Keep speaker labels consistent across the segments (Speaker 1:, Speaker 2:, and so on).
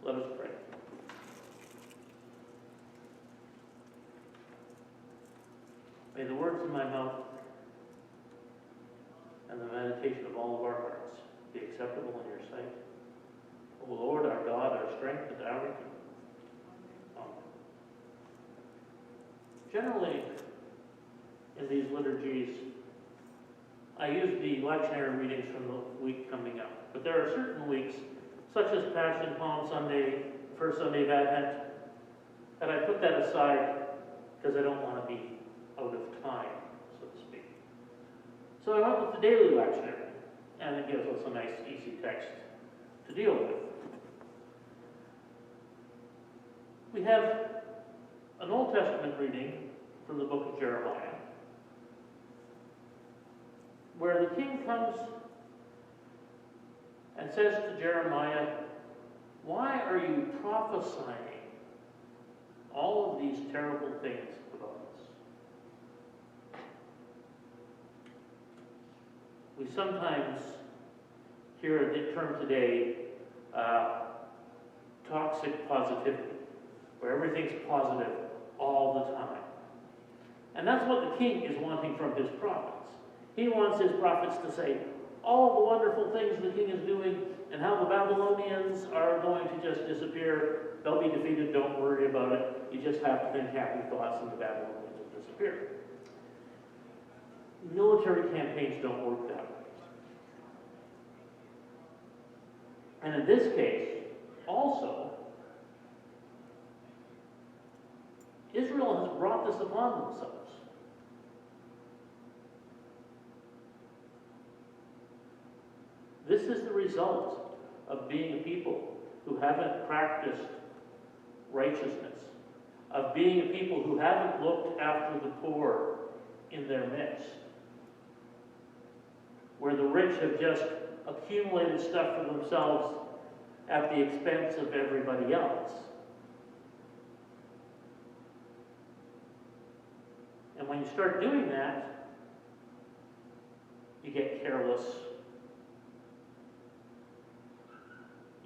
Speaker 1: Let us pray. May the words of my mouth and the meditation of all of our hearts be acceptable in your sight. O Lord, our God, our strength and our Redeemer. Amen. Generally, in these liturgies, I use the lectionary readings from the week coming up. But there are certain weeks, such as Passion, Palm Sunday, First Sunday of Advent, that I put that aside because I don't want to be out of time, so to speak. So I went with the daily lectionary, and it gives us a nice, easy text to deal with. We have an Old Testament reading from the book of Jeremiah, where the king comes and says to Jeremiah, "Why are you prophesying all of these terrible things about us?" We sometimes hear the term today, toxic positivity, where everything's positive all the time. And that's what the king is wanting from his prophets. He wants his prophets to say all the wonderful things the king is doing and how the Babylonians are going to just disappear. They'll be defeated, don't worry about it. You just have to think happy thoughts and the Babylonians will disappear. Military campaigns don't work that way. And in this case, also, Israel has brought this upon themselves. This is the result of being a people who haven't practiced righteousness, of being a people who haven't looked after the poor in their midst, where the rich have just accumulated stuff for themselves at the expense of everybody else. And when you start doing that, you get careless.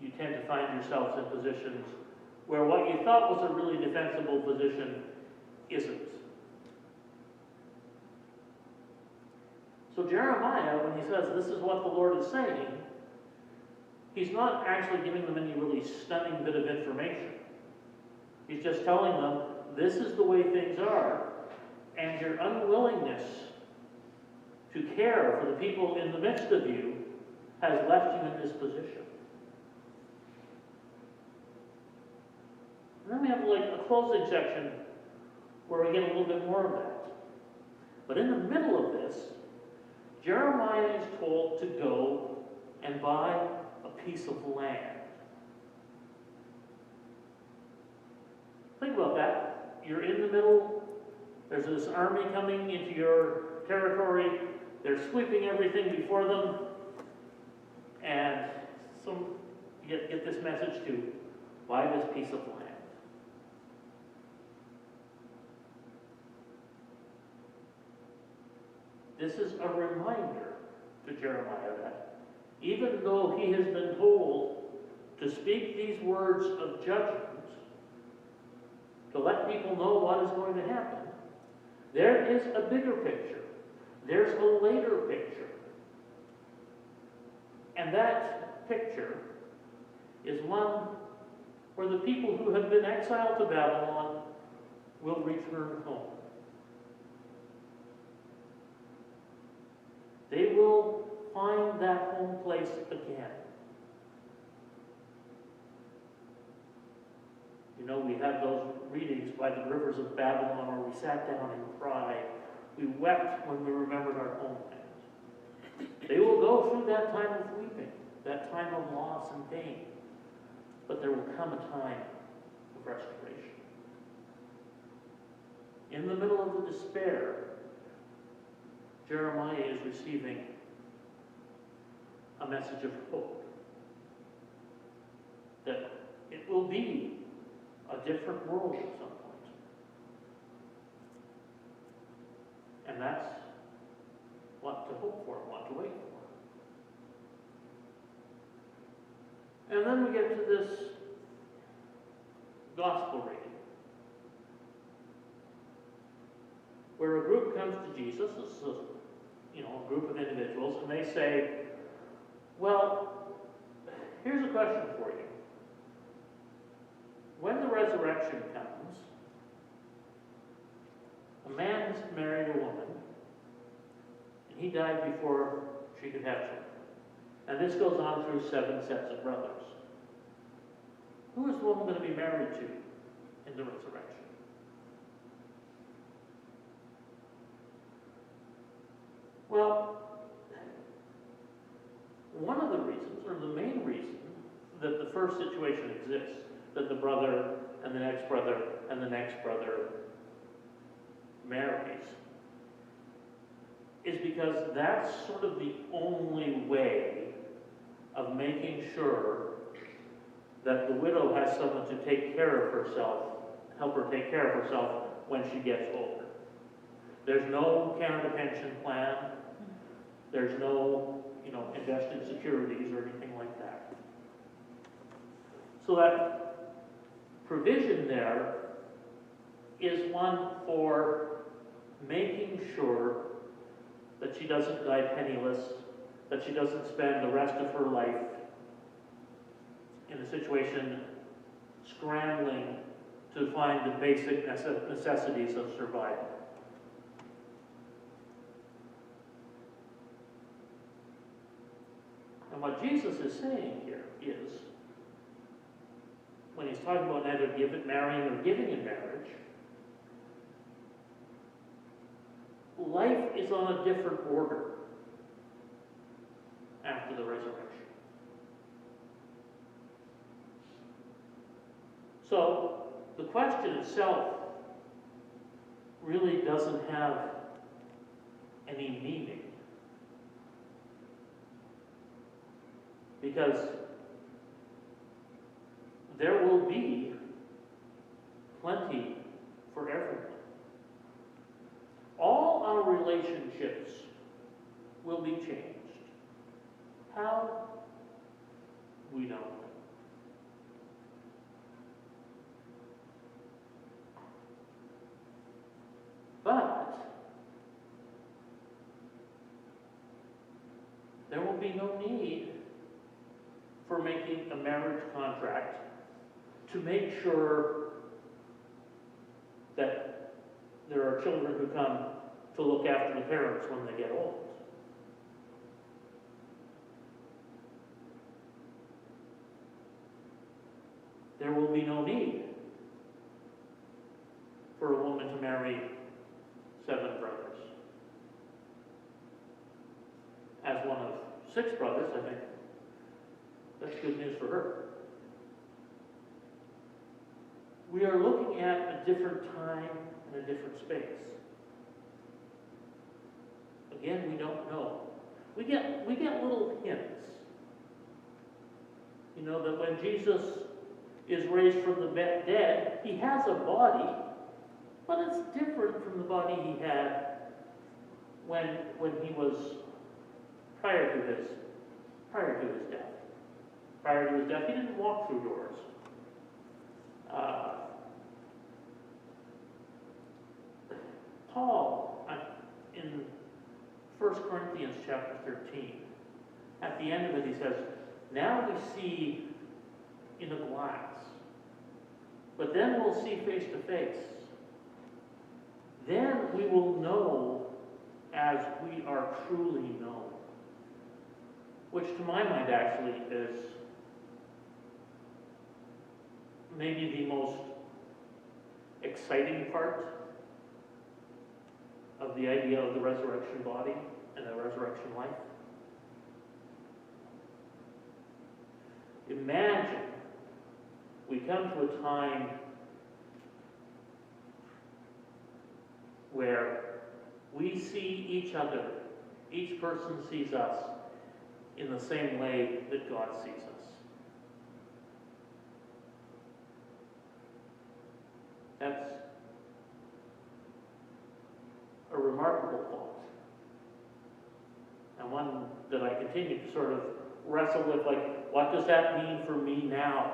Speaker 1: You tend to find yourselves in positions where what you thought was a really defensible position isn't. So Jeremiah, when he says this is what the Lord is saying, he's not actually giving them any really stunning bit of information. He's just telling them this is the way things are, and your unwillingness to care for the people in the midst of you has left you in this position. And then we have like a closing section where we get a little bit more of that. But in the middle of this, Jeremiah is told to go and buy a piece of land. Think about that. You're in the middle. There's this army coming into your territory. They're sweeping everything before them. And so you get this message to buy this piece of land. This is a reminder to Jeremiah that even though he has been told to speak these words of judgment, to let people know what is going to happen, there is a bigger picture. There's a later picture. And that picture is one where the people who have been exiled to Babylon will return home. They will find that home place again. You know, we had those readings by the rivers of Babylon where we sat down and cried. We wept when we remembered our homeland. They will go through that time of weeping, that time of loss and pain. But there will come a time of restoration. In the middle of the despair, Jeremiah is receiving a message of hope. That it will be a different world at some point. And that's what to hope for, what to wait for. And then we get to this gospel reading, where a group comes to Jesus, this is a group of individuals, and they say, well, here's a question for you. When the resurrection comes, a man has married a woman, and he died before she could have children. And this goes on through 7 sets of brothers. Who is the woman going to be married to in the resurrection? Well, one of the reasons, or the main reason, that the first situation exists, that the brother and the next brother and the next brother marries, is because that's sort of the only way of making sure that the widow has someone to take care of herself, help her take care of herself when she gets older. There's no Canada pension plan. There's no, invested securities or anything like that. So that provision there is one for making sure that she doesn't die penniless, that she doesn't spend the rest of her life in a situation scrambling to find the basic necessities of survival. And what Jesus is saying here is, when he's talking about neither marrying or giving in marriage, life is on a different order after the resurrection. So the question itself really doesn't have any meaning, because there will be plenty for everyone. All our relationships will be changed. How? We don't know. But there will be no need for making a marriage contract to make sure that there are children who come to look after the parents when they get old. There will be no need for a woman to marry 7 brothers. As one of 6 brothers, I think that's good news for her. We are looking at a different time and a different space. Again, we don't know. We get little hints. That when Jesus is raised from the dead, he has a body, but it's different from the body he had when he was prior to his death. Prior to his death, he didn't walk through doors. Paul, in 1 Corinthians chapter 13, at the end of it, he says, now we see in a glass, but then we'll see face to face. Then we will know as we are truly known. Which to my mind actually is maybe the most exciting part of the idea of the resurrection body and the resurrection life. Imagine we come to a time where we see each other, each person sees us in the same way that God sees us. That's a remarkable thought, and one that I continue to sort of wrestle with, like, what does that mean for me now?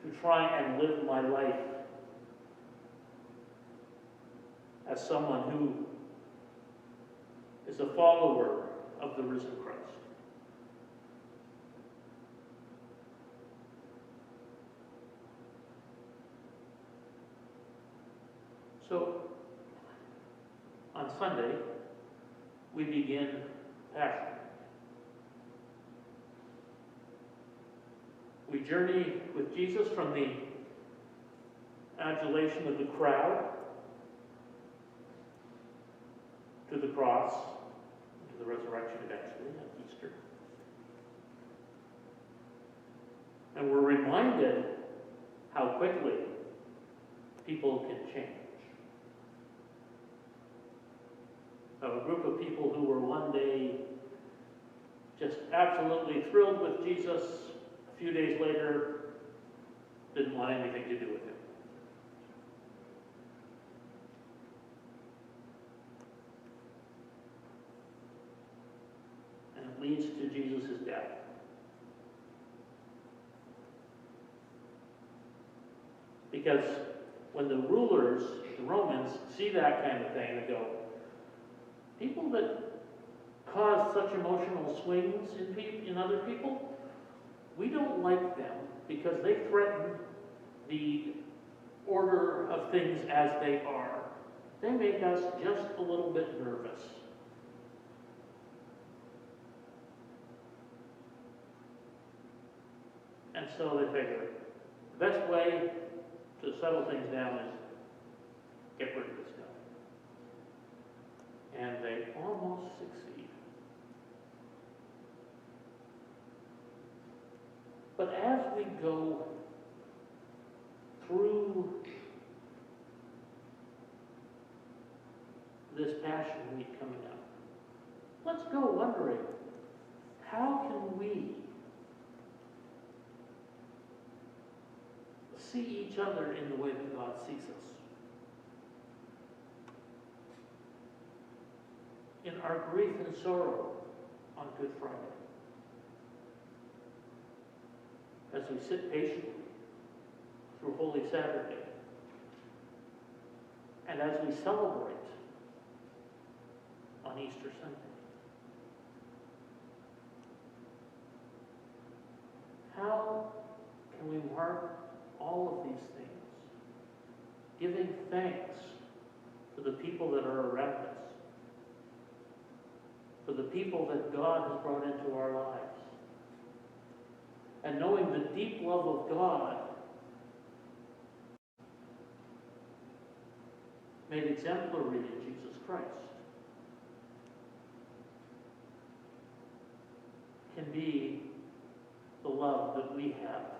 Speaker 1: to try and live my life as someone who is a follower of the risen Christ. So, on Sunday, we begin Passion. We journey with Jesus from the adulation of the crowd to the cross, to the resurrection eventually at Easter. And we're reminded how quickly people can change. A group of people who were one day just absolutely thrilled with Jesus, a few days later didn't want anything to do with him. And it leads to Jesus' death. Because when the rulers, the Romans, see that kind of thing, they go, people that cause such emotional swings in other people, we don't like them because they threaten the order of things as they are. They make us just a little bit nervous. And so they figure the best way to settle things down is get rid of this guy. And they almost succeed. But as we go through this Passion Week coming up, let's go wondering, how can we see each other in the way that God sees us? In our grief and sorrow on Good Friday, as we sit patiently through Holy Saturday, and as we celebrate on Easter Sunday. How can we mark all of these things, giving thanks to the people that are around us, for the people that God has brought into our lives, and knowing the deep love of God made exemplary in Jesus Christ can be the love that we have